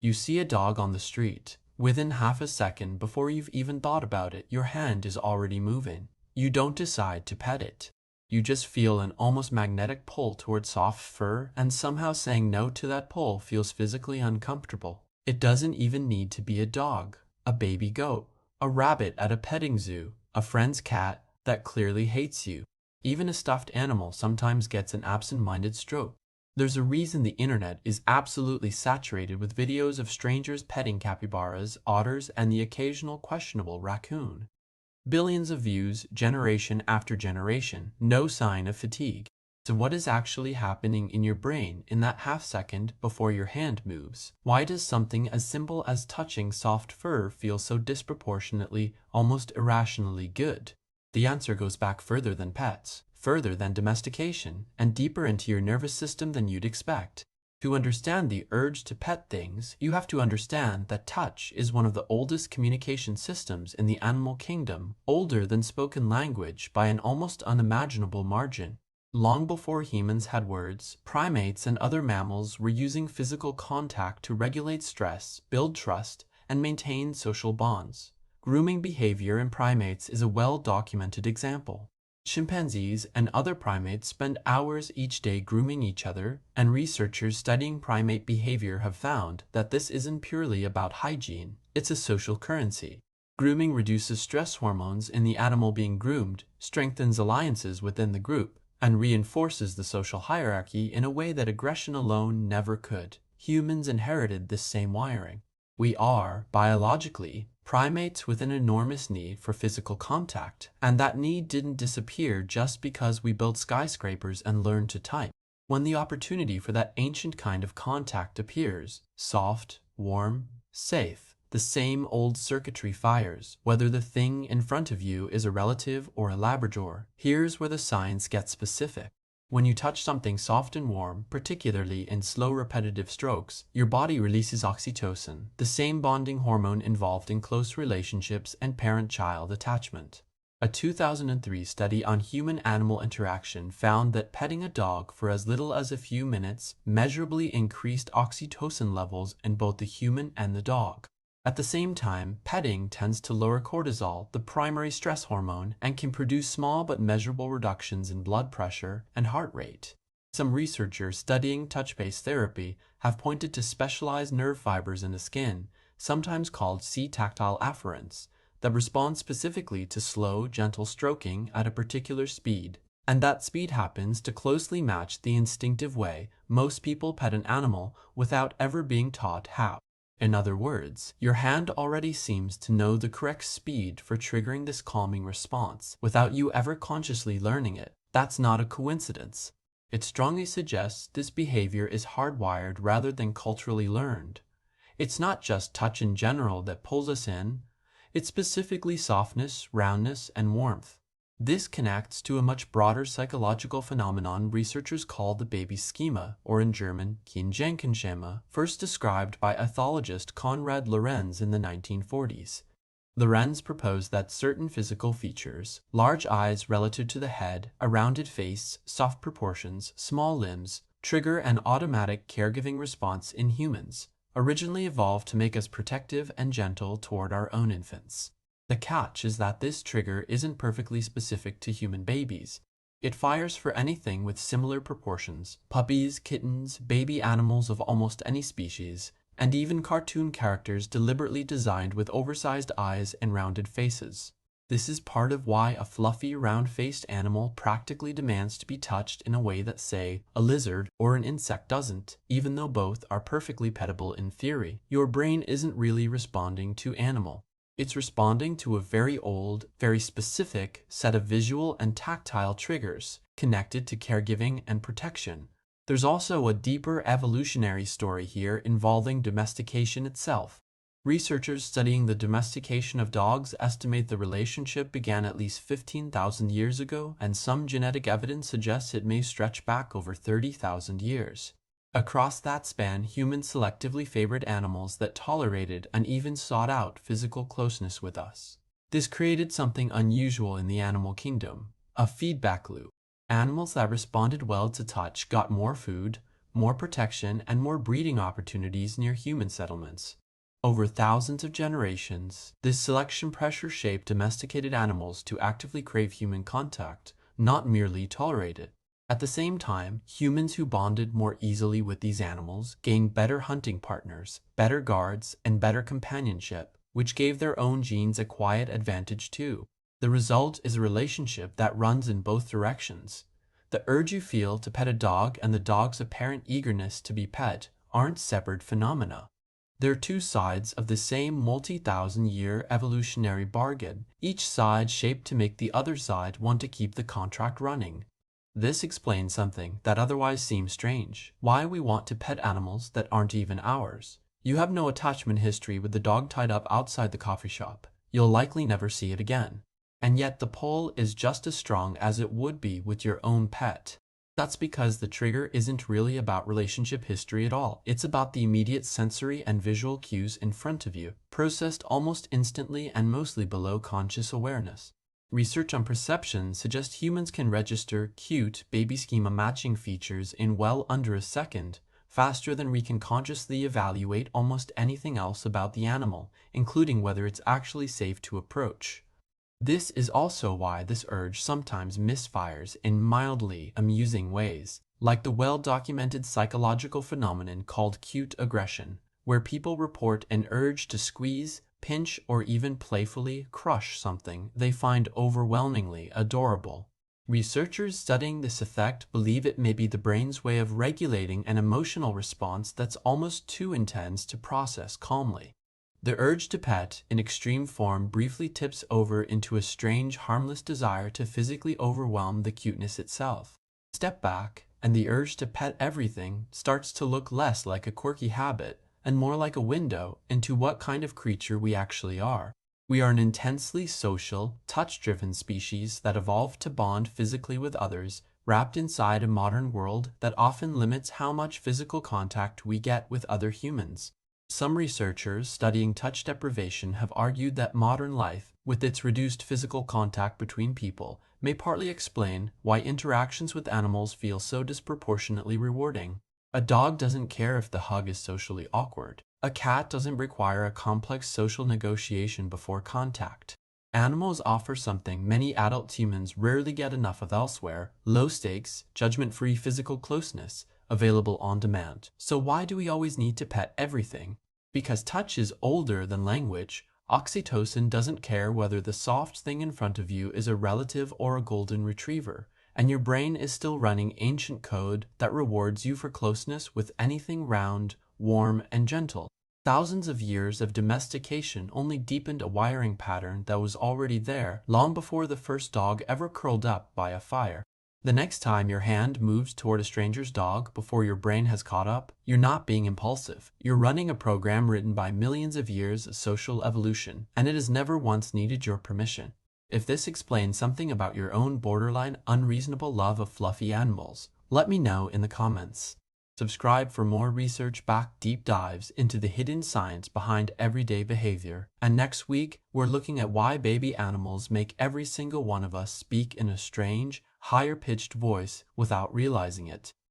You see a dog on the street. Within half a second before you've even thought about it, your hand is already moving. You don't decide to pet it. You just feel an almost magnetic pull towards soft fur, and somehow saying no to that pull feels physically uncomfortable. It doesn't even need to be a dog, a baby goat, a rabbit at a petting zoo, a friend's cat that clearly hates you. Even a stuffed animal sometimes gets an absent-minded stroke. There's a reason the internet is absolutely saturated with videos of strangers petting capybaras, otters, and the occasional questionable raccoon. Billions of views, generation after generation, no sign of fatigue. So what is actually happening in your brain in that half second before your hand moves? Why does something as simple as touching soft fur feel so disproportionately, almost irrationally good? The answer goes back further than pets, further than domestication, and deeper into your nervous system than you'd expect. To understand the urge to pet things, you have to understand that touch is one of the oldest communication systems in the animal kingdom, older than spoken language by an almost unimaginable margin. Long before humans had words, primates and other mammals were using physical contact to regulate stress, build trust, and maintain social bonds. Grooming behavior in primates is a well-documented example. Chimpanzees and other primates spend hours each day grooming each other, and researchers studying primate behavior have found that this isn't purely about hygiene, it's a social currency. Grooming reduces stress hormones in the animal being groomed, strengthens alliances within the group, and reinforces the social hierarchy in a way that aggression alone never could. Humans inherited this same wiring. We are, biologically, primates with an enormous need for physical contact, and that need didn't disappear just because we built skyscrapers and learned to type. When the opportunity for that ancient kind of contact appears, soft, warm, safe, the same old circuitry fires, whether the thing in front of you is a relative or a Labrador. Here's where the science gets specific. When you touch something soft and warm, particularly in slow repetitive strokes, your body releases oxytocin, the same bonding hormone involved in close relationships and parent-child attachment. A 2003 study on human-animal interaction found that petting a dog for as little as a few minutes measurably increased oxytocin levels in both the human and the dog. At the same time, petting tends to lower cortisol, the primary stress hormone, and can produce small but measurable reductions in blood pressure and heart rate. Some researchers studying touch-based therapy have pointed to specialized nerve fibers in the skin, sometimes called C-tactile afferents, that respond specifically to slow, gentle stroking at a particular speed. And that speed happens to closely match the instinctive way most people pet an animal without ever being taught how. In other words, your hand already seems to know the correct speed for triggering this calming response without you ever consciously learning it. That's not a coincidence. It strongly suggests this behavior is hardwired rather than culturally learned. It's not just touch in general that pulls us in, it's specifically softness, roundness, and warmth. This connects to a much broader psychological phenomenon researchers call the baby schema, or in German, Kindjenkenschema, first described by ethologist Konrad Lorenz in the 1940s. Lorenz proposed that certain physical features, large eyes relative to the head, a rounded face, soft proportions, small limbs, trigger an automatic caregiving response in humans, originally evolved to make us protective and gentle toward our own infants. The catch is that this trigger isn't perfectly specific to human babies. It fires for anything with similar proportions: puppies, kittens, baby animals of almost any species, and even cartoon characters deliberately designed with oversized eyes and rounded faces. This is part of why a fluffy, round-faced animal practically demands to be touched in a way that, say, a lizard or an insect doesn't, even though both are perfectly petable in theory. Your brain isn't really responding to animal. It's responding to a very old, very specific set of visual and tactile triggers connected to caregiving and protection. There's also a deeper evolutionary story here involving domestication itself. Researchers studying the domestication of dogs estimate the relationship began at least 15,000 years ago, and some genetic evidence suggests it may stretch back over 30,000 years. Across that span, humans selectively favored animals that tolerated and even sought out physical closeness with us. This created something unusual in the animal kingdom, a feedback loop. Animals that responded well to touch got more food, more protection, and more breeding opportunities near human settlements. Over thousands of generations, this selection pressure shaped domesticated animals to actively crave human contact, not merely tolerate it. At the same time, humans who bonded more easily with these animals gained better hunting partners, better guards, and better companionship, which gave their own genes a quiet advantage too. The result is a relationship that runs in both directions. The urge you feel to pet a dog and the dog's apparent eagerness to be pet aren't separate phenomena. They're two sides of the same multi-thousand-year evolutionary bargain, each side shaped to make the other side want to keep the contract running. This explains something that otherwise seems strange: why we want to pet animals that aren't even ours. You have no attachment history with the dog tied up outside the coffee shop. You'll likely never see it again. And yet the pull is just as strong as it would be with your own pet. That's because the trigger isn't really about relationship history at all. It's about the immediate sensory and visual cues in front of you, processed almost instantly and mostly below conscious awareness. Research on perception suggests humans can register cute baby schema matching features in well under a second, faster than we can consciously evaluate almost anything else about the animal, including whether it's actually safe to approach. This is also why this urge sometimes misfires in mildly amusing ways, like the well-documented psychological phenomenon called cute aggression, where people report an urge to squeeze, pinch, or even playfully crush something they find overwhelmingly adorable. Researchers studying this effect believe it may be the brain's way of regulating an emotional response that's almost too intense to process calmly. The urge to pet, in extreme form, briefly tips over into a strange, harmless desire to physically overwhelm the cuteness itself. Step back, and the urge to pet everything starts to look less like a quirky habit and more like a window into what kind of creature we actually are. We are an intensely social, touch-driven species that evolved to bond physically with others, wrapped inside a modern world that often limits how much physical contact we get with other humans. Some researchers studying touch deprivation have argued that modern life, with its reduced physical contact between people, may partly explain why interactions with animals feel so disproportionately rewarding. A dog doesn't care if the hug is socially awkward. A cat doesn't require a complex social negotiation before contact. Animals offer something many adult humans rarely get enough of elsewhere: low stakes, judgment-free physical closeness, available on demand. So why do we always need to pet everything? Because touch is older than language. Oxytocin doesn't care whether the soft thing in front of you is a relative or a golden retriever, and your brain is still running ancient code that rewards you for closeness with anything round, warm, and gentle. Thousands of years of domestication only deepened a wiring pattern that was already there long before the first dog ever curled up by a fire. The next time your hand moves toward a stranger's dog before your brain has caught up, you're not being impulsive. You're running a program written by millions of years of social evolution, and it has never once needed your permission. If this explains something about your own borderline unreasonable love of fluffy animals, let me know in the comments. Subscribe for more research-backed deep dives into the hidden science behind everyday behavior. And next week, we're looking at why baby animals make every single one of us speak in a strange, higher-pitched voice without realizing it.